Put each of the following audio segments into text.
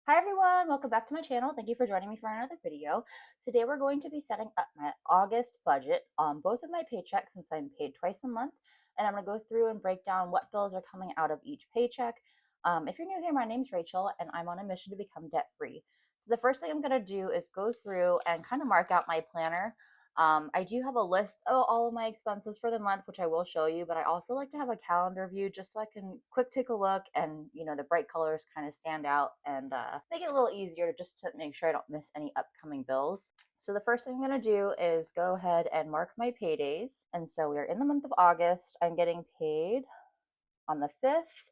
Hi everyone, welcome back to my channel. Thank you for joining me for another video. Today we're going to be setting up my August budget on both of my paychecks since I'm paid twice a month. And I'm going to go through and break down what bills are coming out of each paycheck. If you're new here, my name's Rachel and I'm on a mission to become debt free. So the first thing I'm going to do is go through and kind of mark out my planner. I do have a list of all of my expenses for the month, which I will show you, but I also like to have a calendar view just so I can quick take a look and, the bright colors kind of stand out and make it a little easier just to make sure I don't miss any upcoming bills. So the first thing I'm going to do is go ahead and mark my paydays. And so we are in the month of August. I'm getting paid on the 5th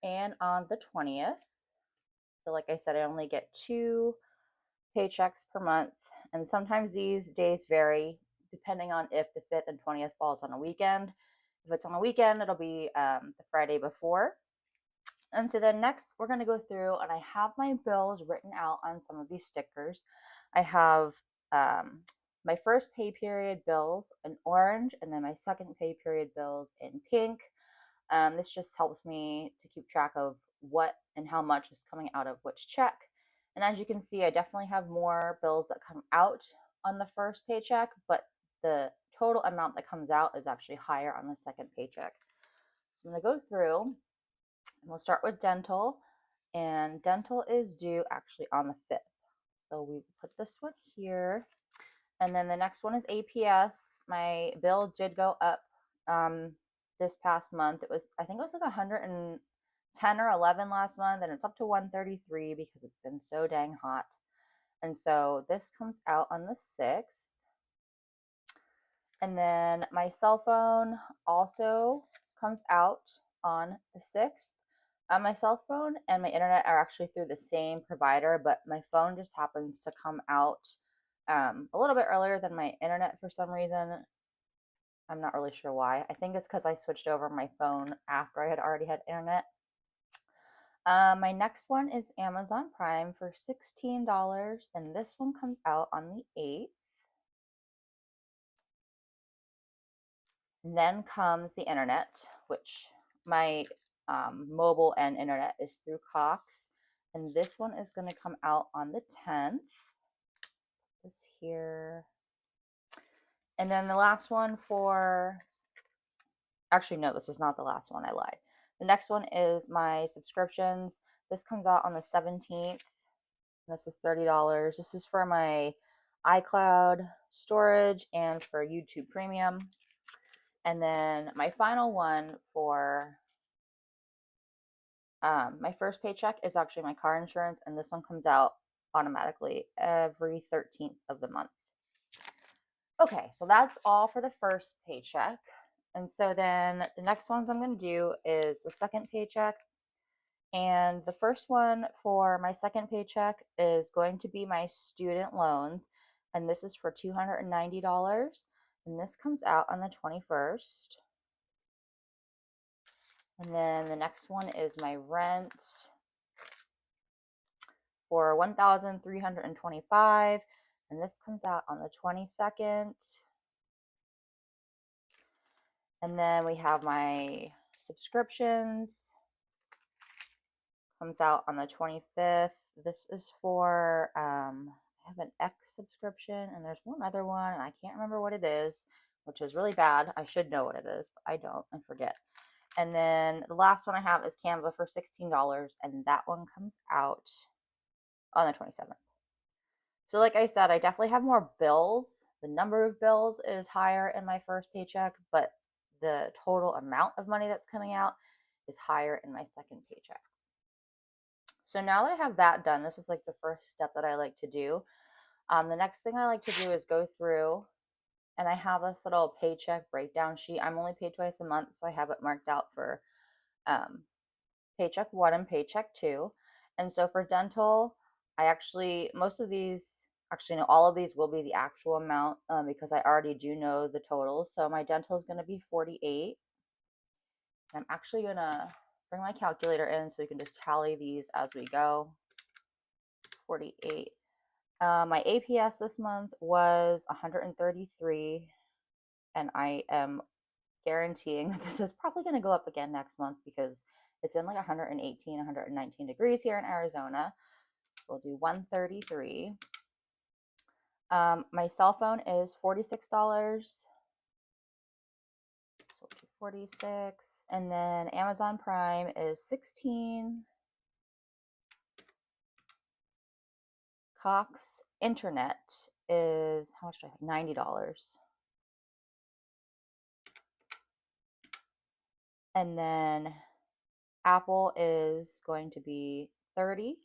and on the 20th. So like I said, I only get two paychecks per month, and sometimes these days vary depending on if the 5th and 20th falls on a weekend. If it's on a weekend, it'll be the Friday before. And so then next, we're going to go through, and I have my bills written out on some of these stickers. I have my first pay period bills in orange, and then my second pay period bills in pink. This just helps me to keep track of what and how much is coming out of which check. And as you can see, I definitely have more bills that come out on the first paycheck, but the total amount that comes out is actually higher on the second paycheck. So I'm going to go through and we'll start with dental. And dental is due actually on the 5th. So we put this one here. And then the next one is APS. My bill did go up this past month. I think it was like 110 or 11 last month, and it's up to 133 because it's been so dang hot. And so this comes out on the 6th. And then my cell phone also comes out on the 6th. My cell phone and my internet are actually through the same provider, but my phone just happens to come out a little bit earlier than my internet for some reason. I'm not really sure why. I think it's because I switched over my phone after I had already had internet. My next one is Amazon Prime for $16, and this one comes out on the 8th. And then comes the internet, which my mobile and internet is through Cox. And this one is going to come out on the 10th. This here. And then the last one actually, no, this is not the last one. I lied. The next one is my subscriptions. This comes out on the 17th. This is $30. This is for my iCloud storage and for YouTube Premium. And then my final one for my first paycheck is actually my car insurance, and this one comes out automatically every 13th of the month. Okay, so that's all for the first paycheck. And so then the next ones I'm going to do is the second paycheck. And the first one for my second paycheck is going to be my student loans. And this is for $290. And this comes out on the 21st. And then the next one is my rent for $1,325, and this comes out on the 22nd. And then we have my subscriptions, comes out on the 25th. This is for I have an X subscription, and there's one other one, and I can't remember what it is, which is really bad. I should know what it is, but I don't. I forget. And then the last one I have is Canva for $16, and that one comes out on the 27th. So like I said, I definitely have more bills. The number of bills is higher in my first paycheck, but the total amount of money that's coming out is higher in my second paycheck. So now that I have that done, this is like the first step that I like to do. The next thing I like to do is go through, and I have this little paycheck breakdown sheet. I'm only paid twice a month, so I have it marked out for paycheck one and paycheck two. And so for dental, most of these, actually, no, all of these will be the actual amount because I already do know the totals. So my dental is going to be 48. I'm actually going to bring my calculator in so we can just tally these as we go. 48. My APS this month was 133, and I am guaranteeing that this is probably going to go up again next month because it's been like 118, 119 degrees here in Arizona. we'll do 133. My cell phone is $46. So we'll do 46. And then Amazon Prime is 16. Cox Internet is, how much do I have? $90. And then Apple is going to be 30.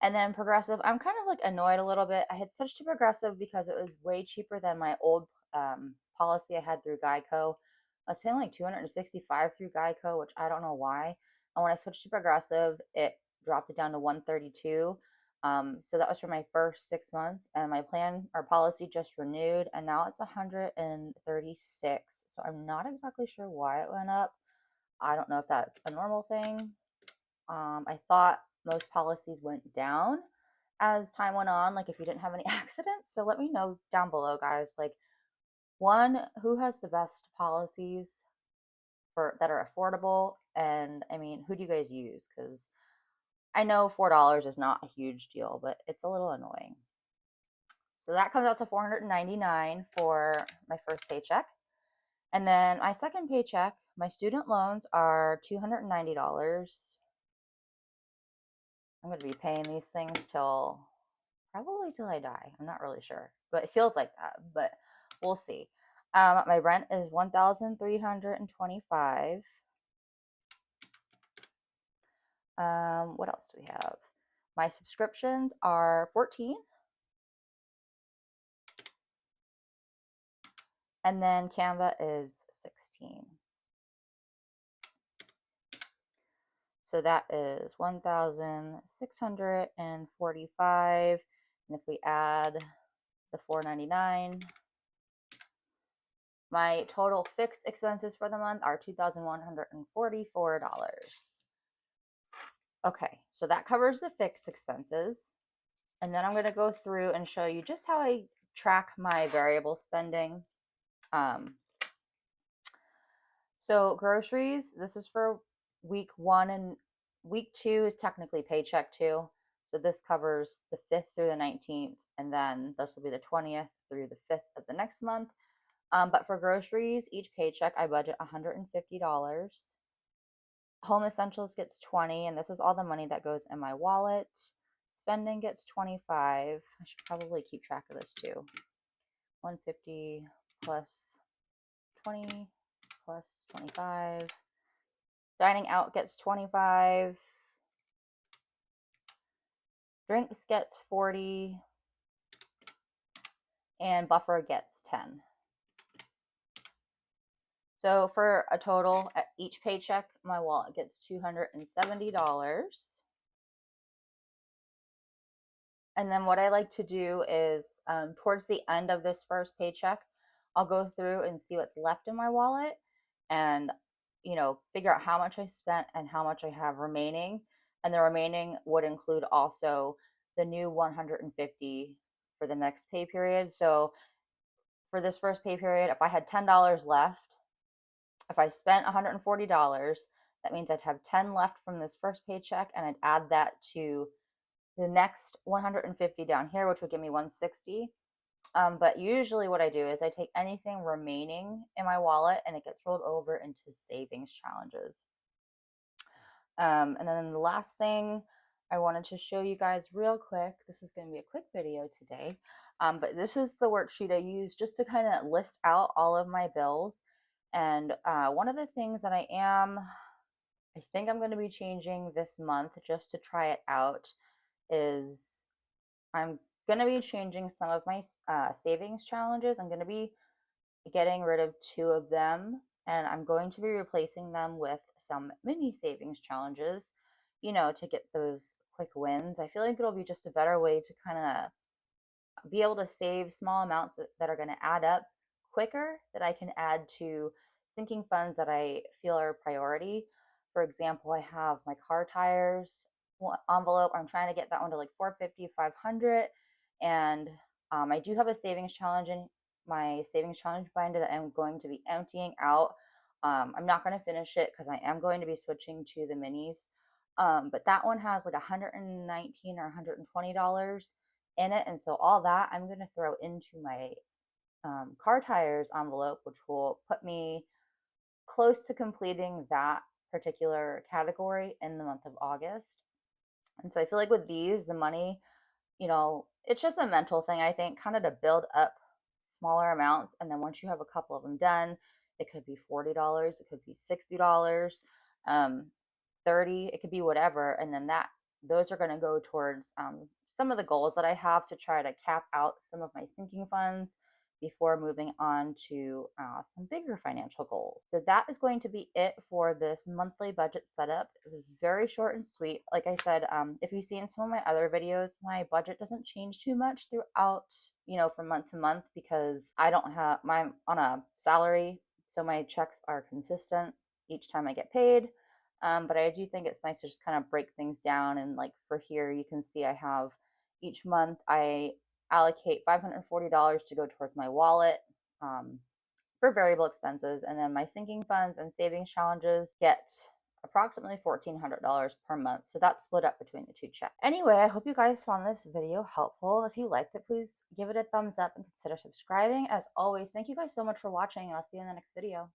And then Progressive, I'm kind of like annoyed a little bit. I had switched to Progressive because it was way cheaper than my old policy I had through Geico. I was paying like $265 through Geico, which I don't know why. And when I switched to Progressive, it dropped it down to 132. So that was for my first 6 months, and my plan or policy just renewed, and now it's 136. So I'm not exactly sure why it went up. I don't know if that's a normal thing. I thought most policies went down as time went on, like if you didn't have any accidents. So let me know down below, guys. Like, one, who has the best policies for that are affordable? And I mean, who do you guys use? Because I know $4 is not a huge deal, but it's a little annoying. So that comes out to $499 for my first paycheck. And then my second paycheck, my student loans are $290. I'm going to be paying these things probably till I die. I'm not really sure, but it feels like that, but we'll see. My rent is $1,325. What else do we have? My subscriptions are 14. And then Canva is 16. So that is 1,645. And if we add the $499, my total fixed expenses for the month are $2,144. Okay, so that covers the fixed expenses. And then I'm going to go through and show you just how I track my variable spending. So groceries, this is for week 1, and week 2 is technically paycheck 2. So this covers the 5th through the 19th, and then this will be the 20th through the 5th of the next month. But for groceries, each paycheck I budget $150. Home essentials gets 20, and this is all the money that goes in my wallet. Spending gets 25. I should probably keep track of this too. 150 plus 20 plus 25. Dining out gets 25. Drinks gets 40. And buffer gets 10. So for a total, at each paycheck, my wallet gets $270. And then what I like to do is towards the end of this first paycheck, I'll go through and see what's left in my wallet and, figure out how much I spent and how much I have remaining. And the remaining would include also the new 150 for the next pay period. So for this first pay period, if I had $10 left, if I spent $140, that means I'd have 10 left from this first paycheck, and I'd add that to the next 150 down here, which would give me 160. But usually what I do is I take anything remaining in my wallet and it gets rolled over into savings challenges. And then the last thing I wanted to show you guys real quick, this is going to be a quick video today, but this is the worksheet I use just to kind of list out all of my bills. And one of the things that I think I'm going to be changing this month just to try it out is I'm going to be changing some of my savings challenges. I'm going to be getting rid of 2 of them, and I'm going to be replacing them with some mini savings challenges, to get those quick wins. I feel like it'll be just a better way to kind of be able to save small amounts that are going to add up quicker, that I can add to sinking funds that I feel are a priority. For example, I have my car tires envelope. I'm trying to get that one to like 450, 500. And I do have a savings challenge in my savings challenge binder that I'm going to be emptying out I'm not going to finish it because I am going to be switching to the minis. But that one has like 119 or $120 in it. And so all that I'm going to throw into my car tires envelope, which will put me close to completing that particular category in the month of August. And so I feel like with these, the money, it's just a mental thing, I think, kind of to build up smaller amounts. And then once you have a couple of them done, it could be $40, it could be $60, um, 30, it could be whatever. And then those are going to go towards some of the goals that I have to try to cap out some of my sinking funds before moving on to some bigger financial goals. So that is going to be it for this monthly budget setup. It was very short and sweet. Like I said, if you've seen some of my other videos, my budget doesn't change too much throughout, from month to month because I don't have my on a salary, so my checks are consistent each time I get paid. But I do think it's nice to just kind of break things down. And like for here, you can see I have each month I allocate $540 to go towards my wallet for variable expenses. And then my sinking funds and savings challenges get approximately $1,400 per month. So that's split up between the two checks. Anyway, I hope you guys found this video helpful. If you liked it, please give it a thumbs up and consider subscribing. As always, thank you guys so much for watching, and I'll see you in the next video.